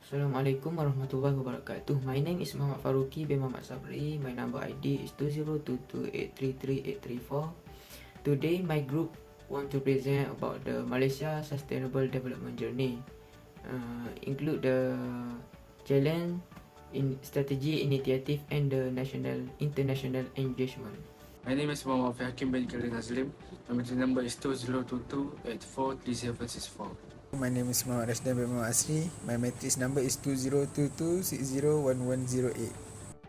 Assalamualaikum warahmatullahi wabarakatuh. My name is Muhammad Faruqi bin Muhammad Sabri. My number ID is 2022833834. Today my group want to present about the Malaysia Sustainable Development Journey. Include the challenge in strategy initiative and the international engagement. My name is Muhammad Hakim bin Khalid Nazlim. My number is 2022843764. My name is Muhammad Rashdan bin Muhammad Asri. My matrix number is 2022601108.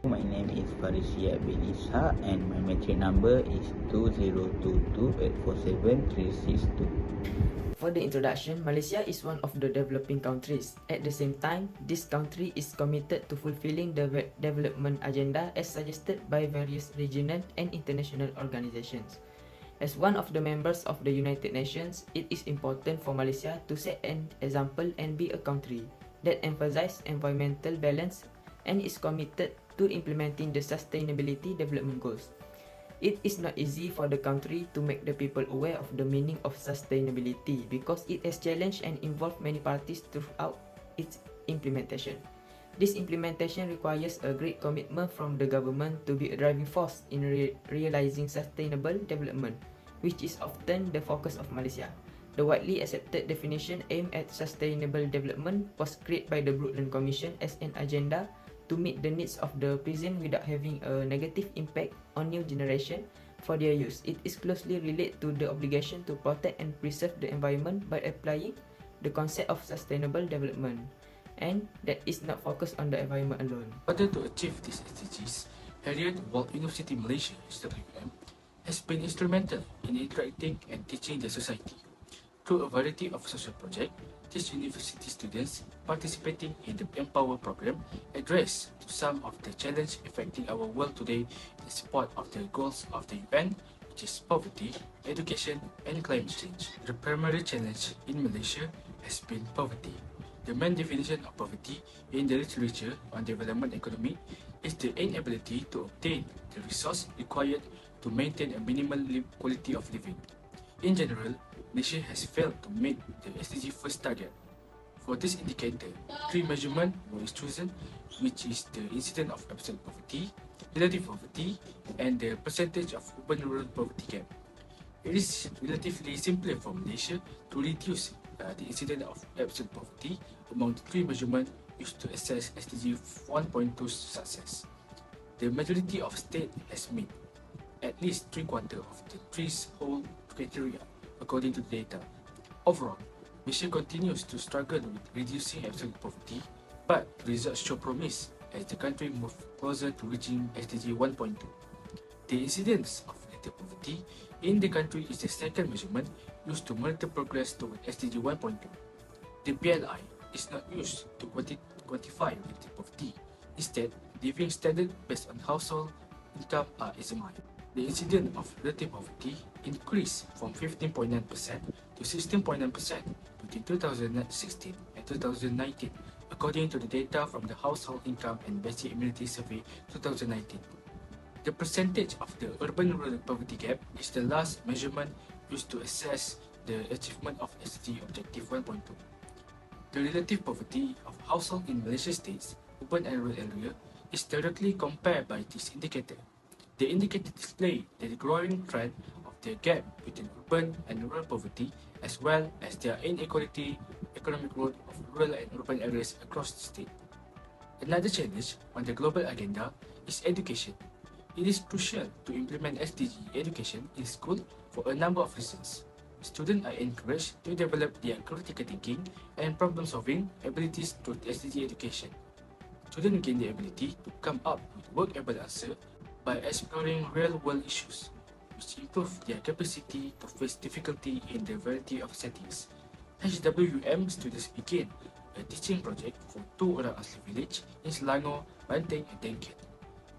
My name is Farisia bin Ishaq and my matric number is 2022847362. For the introduction, Malaysia is one of the developing countries. At the same time, this country is committed to fulfilling the development agenda as suggested by various regional and international organizations. As one of the members of the United Nations, it is important for Malaysia to set an example and be a country that emphasizes environmental balance and is committed to implementing the sustainability development goals. It is not easy for the country to make the people aware of the meaning of sustainability because it has challenged and involved many parties throughout its implementation. This implementation requires a great commitment from the government to be a driving force in realizing sustainable development, which is often the focus of Malaysia. The widely accepted definition aimed at sustainable development was created by the Brundtland Commission as an agenda to meet the needs of the present without having a negative impact on new generation for their use. It is closely related to the obligation to protect and preserve the environment by applying the concept of sustainable development, and that is not focused on the environment alone. In order to achieve these SDGs, Harriet World University Malaysia (HWM) has been instrumental in interacting and teaching the society. Through a variety of social projects, these university students participating in the Empower program address some of the challenges affecting our world today in support of the goals of the UN, which is poverty, education, and climate change. The primary challenge in Malaysia has been poverty. The main definition of poverty in the literature on development economy is the inability to obtain the resource required to maintain a minimal quality of living. In general, Malaysia has failed to meet the SDG first target. For this indicator, three measurements were chosen, which is the incidence of absolute poverty, relative poverty, and the percentage of urban-rural poverty gap. It is relatively simpler for Malaysia to reduce the incidence of absolute poverty among the three measurements used to assess SDG 1.2's success. The majority of states has met at least three-quarters of the threshold criteria, according to the data. Overall, Malaysia continues to struggle with reducing absolute poverty, but results show promise as the country moves closer to reaching SDG 1.2. The incidence of relative poverty in the country is the second measurement used to monitor progress toward SDG 1.2. The PLI is not used to quantify relative poverty. Instead, living standard based on household income are examined. The incidence of relative poverty increased from 15.9% to 16.9% between 2016 and 2019, according to the data from the Household Income and Basic Immunity Survey 2019. The percentage of the urban-rural poverty gap is the last measurement used to assess the achievement of SDG Objective 1.2. The relative poverty of households in Malaysia states, urban and rural area, is directly compared by this indicator. The indicator displays the growing trend of the gap between urban and rural poverty, as well as their inequality economic growth of rural and urban areas across the state. Another challenge on the global agenda is education. It is crucial to implement SDG education in school for a number of reasons. Students are encouraged to develop their critical thinking and problem-solving abilities through SDG education. Students gain the ability to come up with workable answers by exploring real-world issues, which improve their capacity to face difficulty in a variety of settings. HWM students began a teaching project for 2 orang asli village in Selangor, Banteng, and Dengket.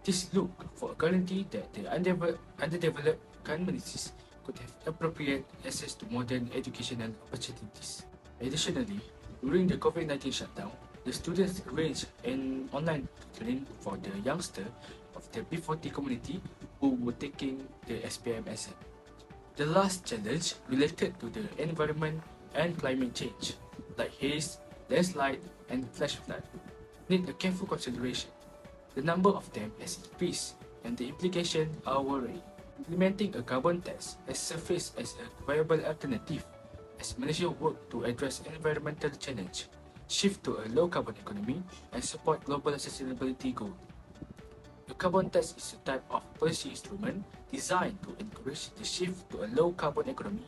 This looked for a guarantee that the underdeveloped communities could have appropriate access to modern educational opportunities. Additionally, during the COVID-19 shutdown, the students arranged an online tutoring for the youngster of the B40 community who were taking the SPM exam. The last challenge related to the environment and climate change. like haze, landslide, and flash flood, need a careful consideration. The number of them has increased, and the implications are worrying. Implementing a carbon tax has surfaced as a viable alternative as Malaysia works to address environmental challenge, shift to a low carbon economy, and support global sustainability goals. The carbon tax is a type of policy instrument designed to encourage the shift to a low carbon economy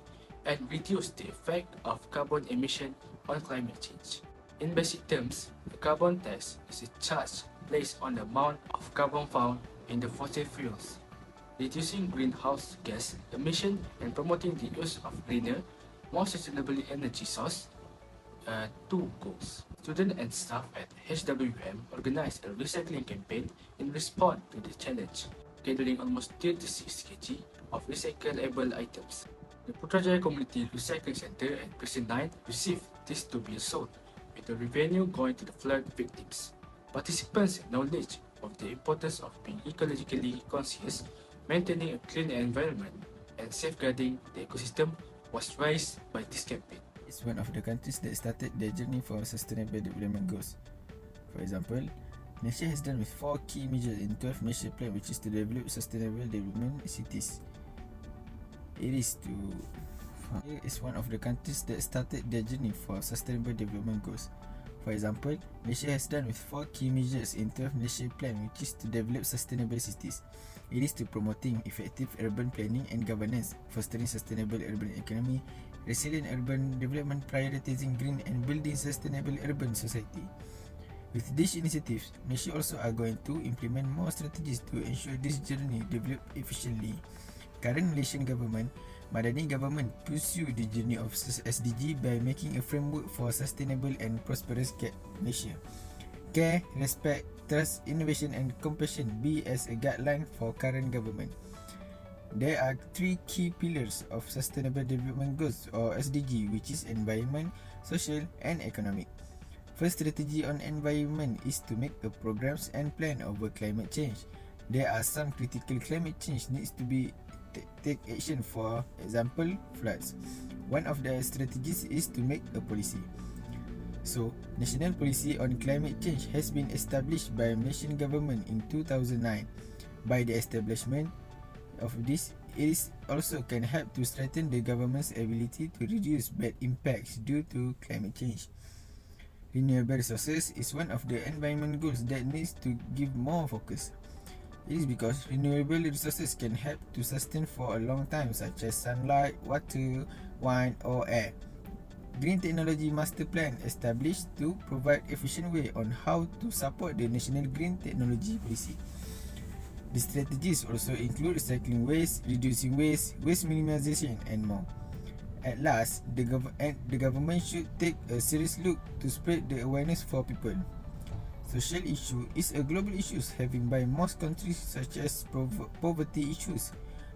and reduce the effect of carbon emission on climate change. In basic terms, the carbon tax is a charge placed on the amount of carbon found in the fossil fuels, reducing greenhouse gas emission and promoting the use of greener, more sustainable energy source. Two goals. Students and staff at HWM organized a recycling campaign in response to the challenge, gathering almost 36 kg of recyclable items. The Putrajaya Community Recycling Center at Precinct 9 received this to be sold, with the revenue going to the flood victims. Participants' knowledge of the importance of being ecologically conscious, maintaining a clean environment, and safeguarding the ecosystem was raised by this campaign. It's one of the countries that started their journey for sustainable development goals. For example, Malaysia has done with 4 key measures in 12 Malaysia Plan, which is to develop sustainable development cities. It is one of the countries that started their journey for sustainable development goals. For example, Malaysia has done with 4 key measures in 12 Malaysia Plan, which is to develop sustainable cities. It is to promoting effective urban planning and governance, fostering sustainable urban economy, resilient urban development, prioritizing green and building sustainable urban society. With these initiatives, Malaysia also are going to implement more strategies to ensure this journey develop efficiently. Current Malaysian government, Madani government pursue the journey of SDG by making a framework for sustainable and prosperous Malaysia. Care, respect, trust, innovation and compassion be as a guideline for current government. There are 3 key pillars of Sustainable Development Goals or SDG, which is environment, social and economic. First strategy on environment is to make a programs and plan over climate change. There are some critical climate change needs to be take action, for example, floods. One of the strategies is to make a policy. So, national policy on climate change has been established by Malaysian government in 2009. By the establishment of this, it is also can help to strengthen the government's ability to reduce bad impacts due to climate change. Renewable resources is one of the environment goals that needs to give more focus. It is because renewable resources can help to sustain for a long time, such as sunlight, water, wind or air. Green Technology Master Plan established to provide efficient way on how to support the National Green Technology Policy. The strategies also include recycling waste, reducing waste, waste minimization and more. At last, the government should take a serious look to spread the awareness for people. Social issue is a global issue having by most countries, such as poverty issues.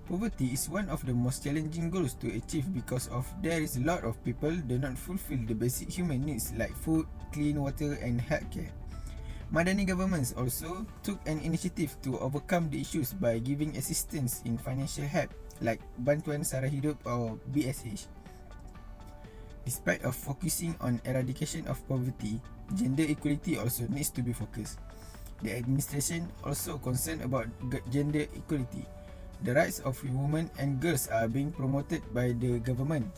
Poverty is one of the most challenging goals to achieve because of there is a lot of people do not fulfill the basic human needs like food, clean water and healthcare. Madani governments also took an initiative to overcome the issues by giving assistance in financial help like Bantuan Sara Hidup or BSH. Despite of focusing on eradication of poverty, gender equality also needs to be focused. The administration also concerned about gender equality. The rights of women and girls are being promoted by the government.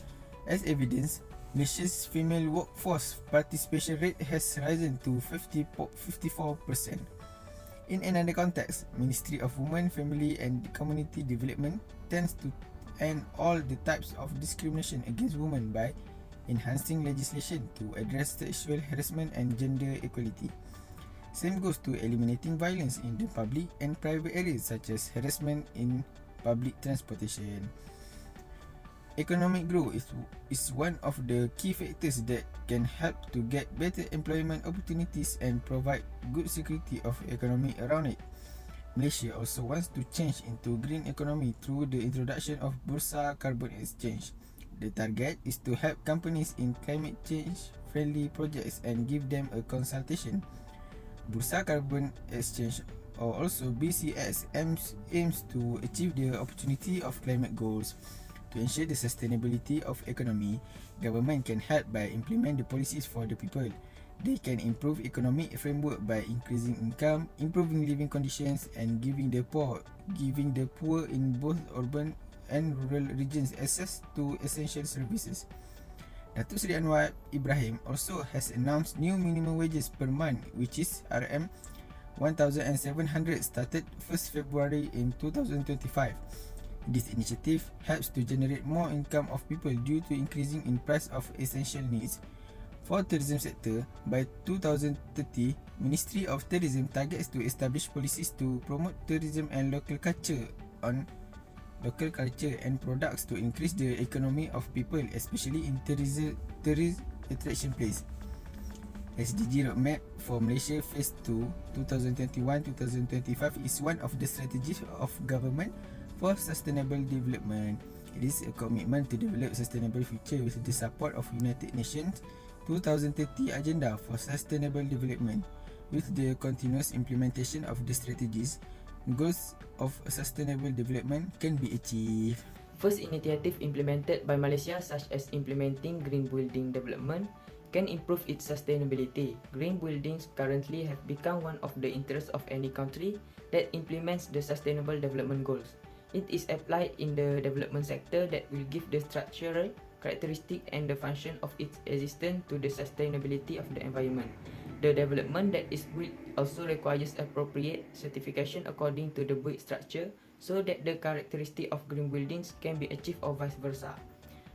As evidence, Malaysia's female workforce participation rate has risen to 54%. In another context, Ministry of Women, Family and Community Development tends to end all the types of discrimination against women by enhancing legislation to address sexual harassment and gender equality. Same goes to eliminating violence in the public and private areas such as harassment in public transportation. Economic growth is one of the key factors that can help to get better employment opportunities and provide good security of economy around it. Malaysia also wants to change into green economy through the introduction of Bursa Carbon Exchange. The target is to help companies in climate change friendly projects and give them a consultation. Bursa Carbon Exchange or also BCX aims to achieve the opportunity of climate goals. To ensure the sustainability of economy, government can help by implement the policies for the people. They can improve economic framework by increasing income, improving living conditions, and giving the poor in both urban and rural regions access to essential services. Datuk Seri Anwar Ibrahim also has announced new minimum wages per month, which is RM 1,700 started 1st February in 2025. This initiative helps to generate more income of people due to increasing in price of essential needs. For tourism sector, by 2030, Ministry of Tourism targets to establish policies to promote tourism and local culture and products to increase the economy of people, especially in tourist attraction place. SDG Roadmap for Malaysia Phase 2 2021-2025 is one of the strategies of government for sustainable development. It is a commitment to develop sustainable future with the support of United Nations 2030 Agenda for Sustainable Development. With the continuous implementation of the strategies, goals of sustainable development can be achieved. First initiative implemented by Malaysia, such as implementing green building development, can improve its sustainability. Green buildings currently have become one of the interests of any country that implements the sustainable development goals. It is applied in the development sector that will give the structural characteristic and the function of its existence to the sustainability of the environment. The development that is built also requires appropriate certification according to the built structure so that the characteristic of green buildings can be achieved or vice versa.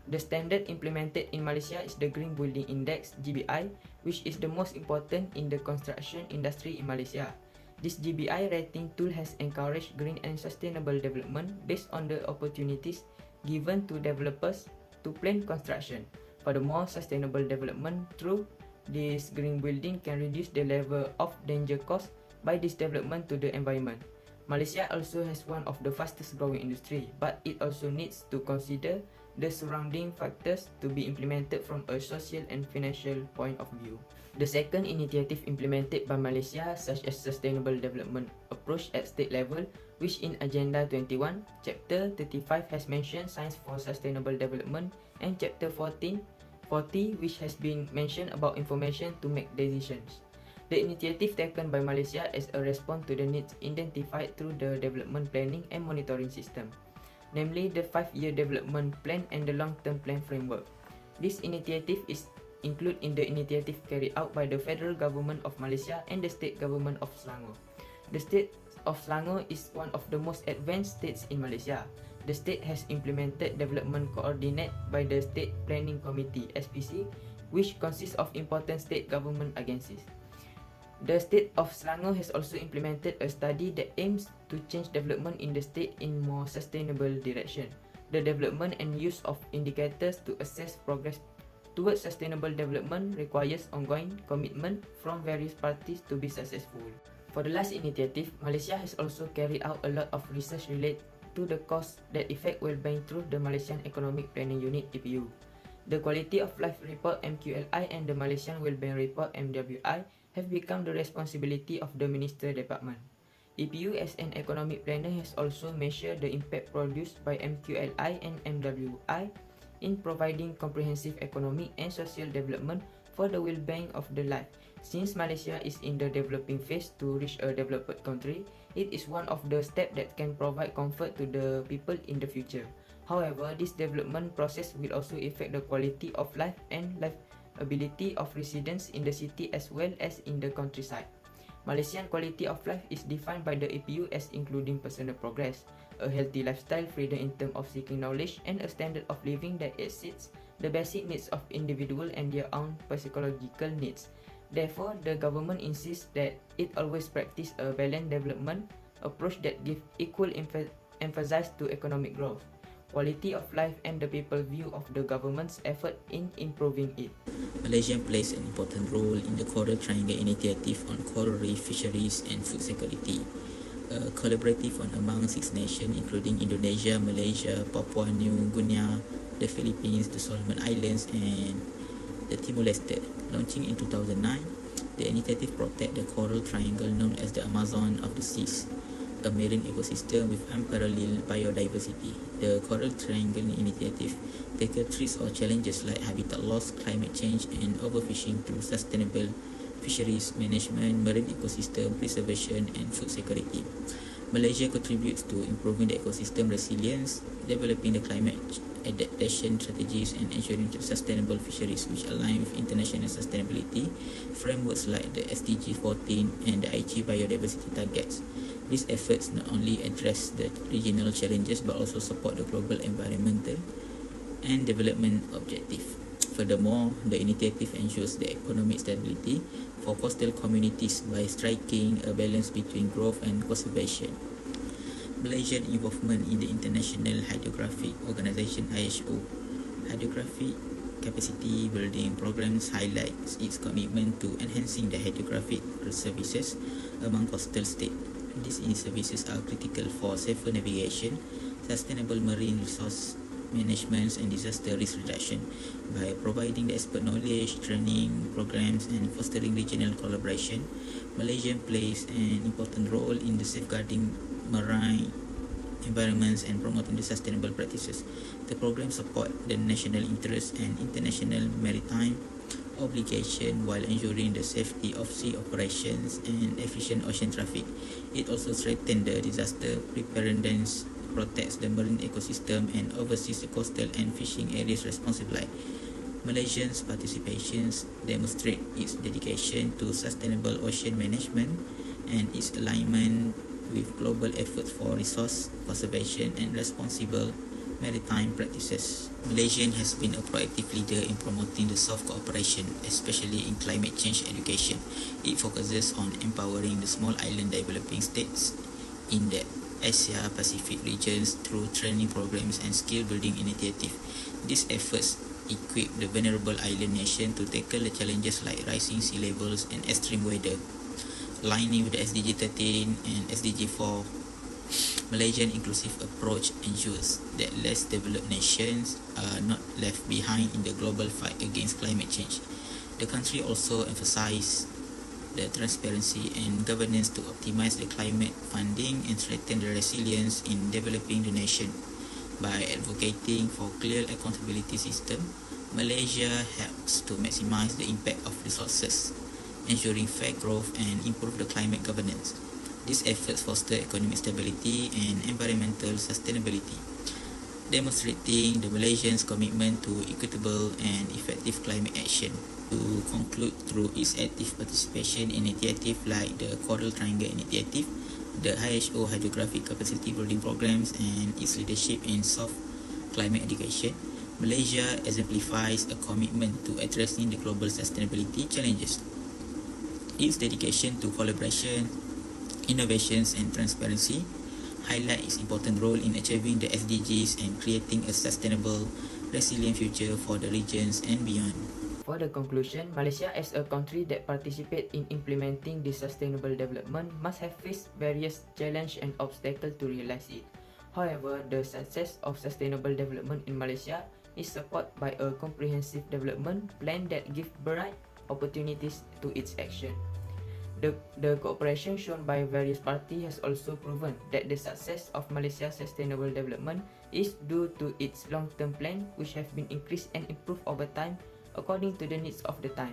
The standard implemented in Malaysia is the Green Building Index (GBI), which is the most important in the construction industry in Malaysia. This GBI rating tool has encouraged green and sustainable development based on the opportunities given to developers to plan construction. Furthermore, sustainable development through this green building can reduce the level of danger caused by this development to the environment. Malaysia also has one of the fastest growing industry, but it also needs to consider the surrounding factors to be implemented from a social and financial point of view. The second initiative implemented by Malaysia, such as sustainable development approach at state level, which in Agenda 21, Chapter 35 has mentioned Science for Sustainable Development, and Chapter 40, which has been mentioned about information to make decisions. The initiative taken by Malaysia as a response to the needs identified through the development planning and monitoring system, namely the 5-year development plan and the long-term plan framework. This initiative is included in the initiative carried out by the federal government of Malaysia and the state government of Selangor. The state of Selangor is one of the most advanced states in Malaysia. The state has implemented development coordinated by the State Planning Committee (SPC), which consists of important state government agencies. The state of Selangor has also implemented a study that aims to change development in the state in more sustainable direction. The development and use of indicators to assess progress towards sustainable development requires ongoing commitment from various parties to be successful. For the last initiative, Malaysia has also carried out a lot of research related to the cause that affect well-being through the Malaysian Economic Planning Unit (EPU). The Quality of Life Report (MQLI) and the Malaysian Wellbeing Report (MWI) have become the responsibility of the Minister Department. EPU as an economic planner has also measured the impact produced by MQLI and MWI in providing comprehensive economic and social development for the well-being of the life. Since Malaysia is in the developing phase to reach a developed country, it is one of the steps that can provide comfort to the people in the future. However, this development process will also affect the quality of life and livability of residents in the city as well as in the countryside. Malaysian quality of life is defined by the APU as including personal progress, a healthy lifestyle, freedom in terms of seeking knowledge, and a standard of living that exceeds the basic needs of individual and their own psychological needs. Therefore, the government insists that it always practice a balanced development approach that gives equal emphasis to economic growth, quality of life, and the people's view of the government's effort in improving it. Malaysia plays an important role in the Coral Triangle Initiative on coral reef fisheries and food security, collaborative on among 6 nations including Indonesia, Malaysia, Papua New Guinea, the Philippines, the Solomon Islands, and the Timor-Leste. Launching in 2009, the initiative protects the coral triangle known as the Amazon of the seas, a marine ecosystem with unparalleled biodiversity. The The Coral Triangle Initiative tackles threats or challenges like habitat loss, climate change, and overfishing through sustainable fisheries management, marine ecosystem preservation, and food security. Malaysia contributes to improving the ecosystem resilience, developing the climate adaptation strategies, and ensuring sustainable fisheries which align with international sustainability frameworks like the SDG 14 and the Aichi biodiversity targets. These efforts not only address the regional challenges but also support the global environmental and development objective. Furthermore, the initiative ensures the economic stability for coastal communities by striking a balance between growth and conservation. Malaysian involvement in the International Hydrographic Organization (IHO) hydrographic capacity building programs highlights its commitment to enhancing the hydrographic services among coastal states. These services are critical for safer navigation, sustainable marine resource management, and disaster risk reduction. By providing the expert knowledge, training programs, and fostering regional collaboration, Malaysia plays an important role in the safeguarding marine environments and promoting the sustainable practices. The program support the national interest and international maritime obligation while ensuring the safety of sea operations and efficient ocean traffic. It also strengthens the disaster preparedness, protects the marine ecosystem, and oversees the coastal and fishing areas responsibly. Malaysia's participations demonstrate its dedication to sustainable ocean management and its alignment with global efforts for resource conservation and responsible maritime practices. Malaysia has been a proactive leader in promoting the soft cooperation, especially in climate change education. It focuses on empowering the small island developing states in the Asia Pacific regions through training programs and skill building initiatives. These efforts equip the vulnerable island nation to tackle the challenges like rising sea levels and extreme weather. Aligning with the SDG 13 and SDG 4, Malaysian inclusive approach ensures that less developed nations are not left behind in the global fight against climate change. The country also emphasizes the transparency and governance to optimize the climate funding and strengthen the resilience in developing the nation. By advocating for clear accountability system, Malaysia helps to maximize the impact of resources, ensuring fair growth and improve the climate governance. These efforts foster economic stability and environmental sustainability, demonstrating the Malaysians' commitment to equitable and effective climate action. To conclude, through its active participation in initiatives like the Coral Triangle Initiative, the IHO Hydrographic Capacity Building Programs, and its leadership in soft climate education, Malaysia exemplifies a commitment to addressing the global sustainability challenges. Its dedication to collaboration, innovations, and transparency highlight its important role in achieving the SDGs and creating a sustainable, resilient future for the regions and beyond. For the conclusion, Malaysia as a country that participates in implementing this sustainable development must have faced various challenges and obstacles to realize it. However, the success of sustainable development in Malaysia is supported by a comprehensive development plan that gives bright opportunities to its action. The cooperation shown by various parties has also proven that the success of Malaysia's sustainable development is due to its long-term plan, which have been increased and improved over time according to the needs of the time.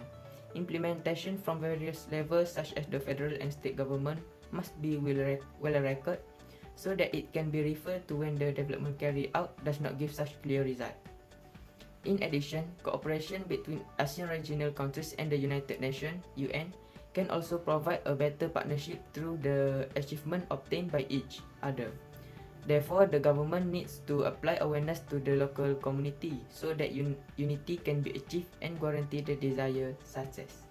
Implementation from various levels such as the federal and state government must be well recorded so that it can be referred to when the development carried out does not give such clear result. In addition, cooperation between ASEAN regional countries and the United Nations (UN) can also provide a better partnership through the achievement obtained by each other. Therefore, the government needs to apply awareness to the local community so that unity can be achieved and guarantee the desired success.